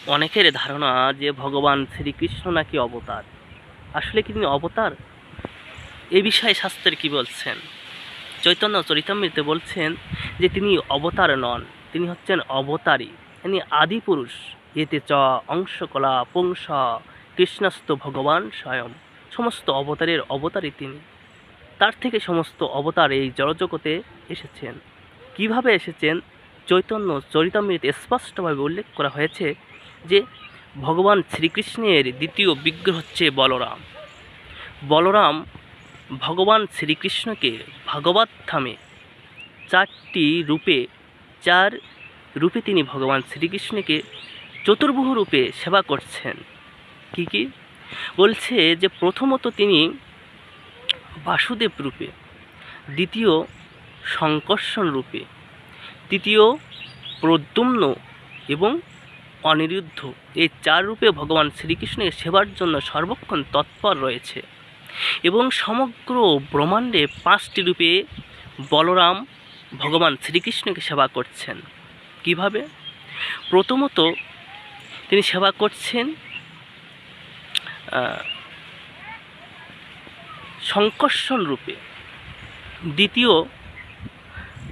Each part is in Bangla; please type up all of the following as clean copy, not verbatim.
অনেকের ধারণা যে ভগবান শ্রীকৃষ্ণ নাকি অবতার। আসলে কি তিনি অবতার? এ বিষয়ে শাস্ত্রের কি বলছেন? চৈতন্য চরিতামৃতে বলছেন যে তিনি অবতার নন, তিনি হচ্ছেন অবতারী, তিনি আদি পুরুষ। এতে চ অংশকলা পুংস কৃষ্ণস্ত ভগবান স্বয়ং। সমস্ত অবতারের অবতারী তিনি। তার থেকে সমস্ত অবতার এই জড়জগতে এসেছেন। কিভাবে এসেছেন? চৈতন্য চরিতামৃতে স্পষ্টভাবে উল্লেখ করা হয়েছে যে ভগবান শ্রীকৃষ্ণের দ্বিতীয় বিগ্রহ হচ্ছে বলরাম। বলরাম ভগবান শ্রীকৃষ্ণকে ভাগবত ধামে চার রূপে তিনি ভগবান শ্রীকৃষ্ণকে চতুর্ভুজ রূপে সেবা করছেন। কি কি বলছে? যে প্রথমত তিনি বাসুদেব রূপে, দ্বিতীয় সংকর্ষণ রূপে, তৃতীয় প্রদ্যুম্ন এবং অনিরুদ্ধ, এই চার রূপে ভগবান শ্রীকৃষ্ণের সেবার জন্য সর্বক্ষণ তৎপর রয়েছে। এবং সমগ্র ব্রহ্মাণ্ডে 5টি রূপে বলরাম ভগবান শ্রীকৃষ্ণকে সেবা করছেন। কিভাবে? প্রথমত তিনি সেবা করছেন সংকর্ষণ রূপে, দ্বিতীয়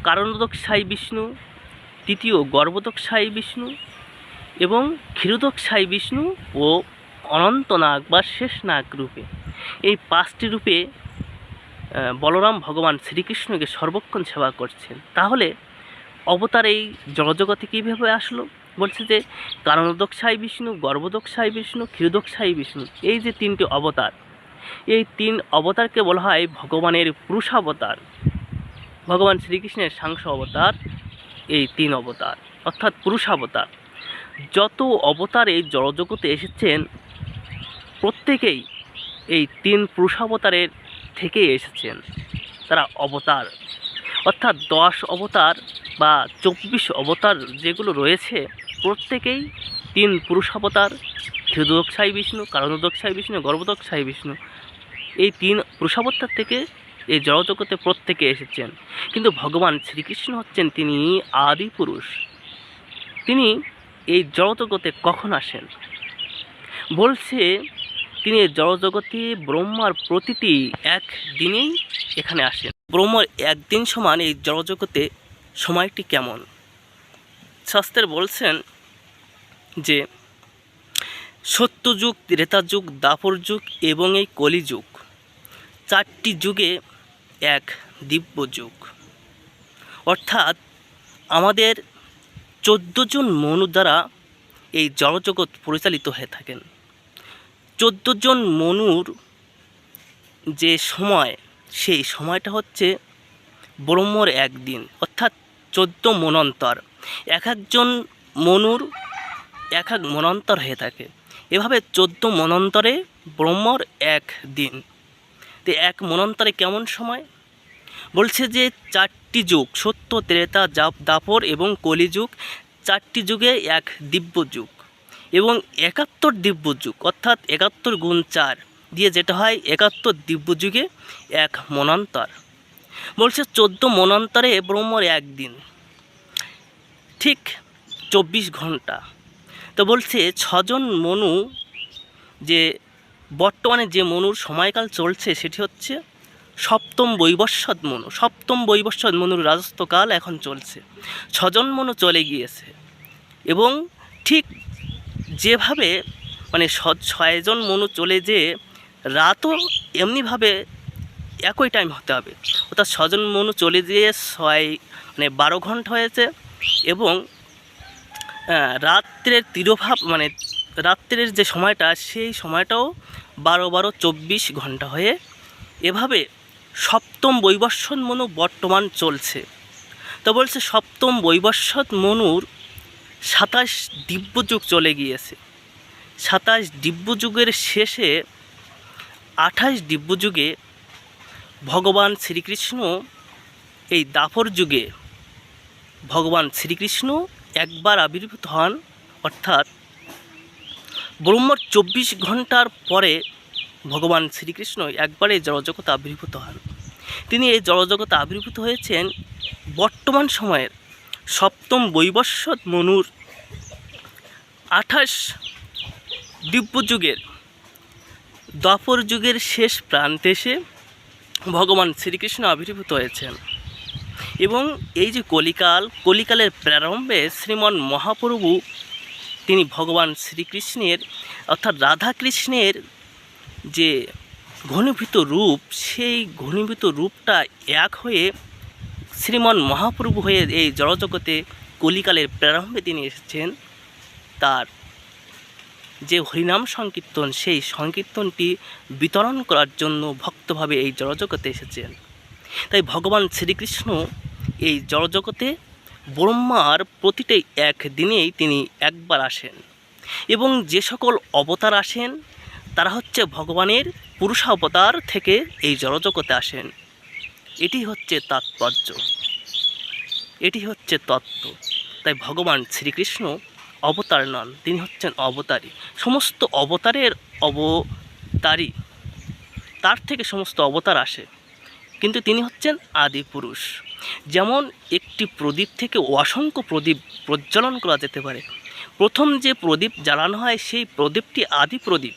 কারণোদক সাই বিষ্ণু, তৃতীয় গর্ভোদক সাই বিষ্ণু এবং ক্ষীরোদক সাই বিষ্ণু ও অনন্তনাগ বা শেষনাগ রূপে। এই 5টি রূপে বলরাম ভগবান শ্রীকৃষ্ণকে সর্বক্ষণ সেবা করছেন। তাহলে অবতার এই জড়জগতে কীভাবে আসলো? বলছে যে কারণোদক সাই বিষ্ণু, গর্ভোদক সাই বিষ্ণু, ক্ষীরোদক সাই বিষ্ণু, এই যে 3টি অবতার, এই 3 অবতারকে বলা হয় ভগবানের পুরুষাবতার। ভগবান শ্রীকৃষ্ণের সাংস অবতার এই 3 অবতার, অর্থাৎ পুরুষাবতার। যত অবতার এই জড়জগতে এসেছেন প্রত্যেকেই এই 3 পুরুষাবতারের থেকে এসেছেন। তারা অবতার, অর্থাৎ 10 অবতার বা 24 অবতার যেগুলো রয়েছে প্রত্যেকেই 3 পুরুষাবতার, ক্ষীরোদক সাই বিষ্ণু, কারণোদক সাই বিষ্ণু, গর্ভোদক সাই বিষ্ণু, এই 3 পুরুষাবতার থেকে এই জড়জগতে প্রত্যেকে এসেছেন। কিন্তু ভগবান শ্রীকৃষ্ণ হচ্ছেন তিনি আদি পুরুষ। তিনি এই জড়জগতে কখন আসেন? বলছে তিনি এই জড়জগতে ব্রহ্মার প্রতিটি এক দিনেই এখানে আসেন। ব্রহ্মার একদিন সমান এই জড়জগতে সময়টি কেমন? শাস্ত্রে বলছেন যে সত্যযুগ, ত্রেতাযুগ, দ্বাপর যুগ এবং এই কলিযুগ, 4টি যুগে এক দিব্য যুগ। অর্থাৎ আমাদের 14 জন মনু দ্বারা এই জড়জগৎ পরিচালিত হয়ে থাকেন। 14 জন মনুর যে সময়, সেই সময়টা হচ্ছে ব্রহ্মর একদিন, অর্থাৎ 14 মনন্তর। এক একজন মনুর এক এক মনন্তর হয়ে থাকে। এভাবে 14 মনন্তরে ব্রহ্মর এক দিন। তো এক মনন্তরে কেমন সময়? বলছে যে 4টি যুগ, সত্য, ত্রেতা, দ্বাপর এবং কলিযুগ, 4টি যুগে এক দিব্য যুগ এবং 71 দিব্য যুগ, অর্থাৎ 71 গুণ 4 দিয়ে যেটা হয় 71 দিব্য যুগে এক মনন্তর। বলছে 14 মনন্তরে ব্রহ্মর একদিন, ঠিক 24 ঘন্টা। তো বলছে 6 জন মনু, যে বর্তমানে যে মনুর সময়কাল চলছে সেটি হচ্ছে সপ্তম বৈবস্বত মনু। সপ্তম বৈবস্বত মনুর রাজত্বকাল এখন চলছে। 6 জন মনু চলে গিয়েছে এবং ঠিক যেভাবে মানে 6 জন মনু চলে, যে রাতও এমনিভাবে একই টাইম হতে হবে, অর্থাৎ 6 জন মনু চলে যেয়ে 12 ঘন্টা হয়েছে এবং রাত্রের তিরোভাব মানে রাত্রের যে সময়টা, সেই সময়টাও 12-12-24 ঘন্টা হয়ে এভাবে সপ্তম বৈবস্বত মনু বর্তমান চলছে। তো বলছে সপ্তম বৈবস্বত মনুর 27 দিব্যযুগ চলে গিয়েছে। 27 দিব্যযুগের শেষে 28 দিব্যযুগে ভগবান শ্রীকৃষ্ণ, এই দ্বাপর যুগে ভগবান শ্রীকৃষ্ণ একবার আবির্ভূত হন, অর্থাৎ ব্রহ্মর 24 ঘন্টার পরে ভগবান শ্রীকৃষ্ণ একবারে জড়জগতে আবির্ভূত হন। তিনি এই জড়জগতে আবির্ভূত হয়েছেন বর্তমান সময়ের সপ্তম বৈবস্বত মনুর 28 দিব্যযুগের দ্বাপর যুগের শেষ প্রান্তে এসে ভগবান শ্রীকৃষ্ণ আবির্ভূত হয়েছেন। এবং এই যে কলিকালের প্রারম্ভে শ্রীমন মহাপ্রভু তিনি ভগবান শ্রীকৃষ্ণের অর্থাৎ রাধাকৃষ্ণের যে ঘনীভূত রূপ, সেই ঘনীভূত রূপটা এক হয়ে শ্রীমন মহাপ্রভু হয়ে এই জড়জগতে কলিকালের প্রারম্ভে তিনি এসেছেন। তার যে হরিনাম সংকীর্তন, সেই সংকীর্তনটি বিতরণ করার জন্য ভক্তভাবে এই জড়জগতে এসেছেন। তাই ভগবান শ্রীকৃষ্ণ এই জড়জগতে ব্রহ্মার প্রতিটি এক দিনেই তিনি একবার আসেন, এবং যে সকল অবতার আসেন তারা হচ্ছে ভগবানের পুরুষাবতার থেকে এই জড়জগতে আসেন। এটি হচ্ছে তাৎপর্য, এটি হচ্ছে তত্ত্ব। তাই ভগবান শ্রীকৃষ্ণ অবতার নন, তিনি হচ্ছেন অবতারী। সমস্ত অবতারের অবতারী, তার থেকে সমস্ত অবতার আসে, কিন্তু তিনি হচ্ছেন আদি পুরুষ। যেমন একটি প্রদীপ থেকে অসংখ্য প্রদীপ প্রজ্বলন করা যেতে পারে, প্রথম যে প্রদীপ জ্বালানো হয় সেই প্রদীপটি আদি প্রদীপ,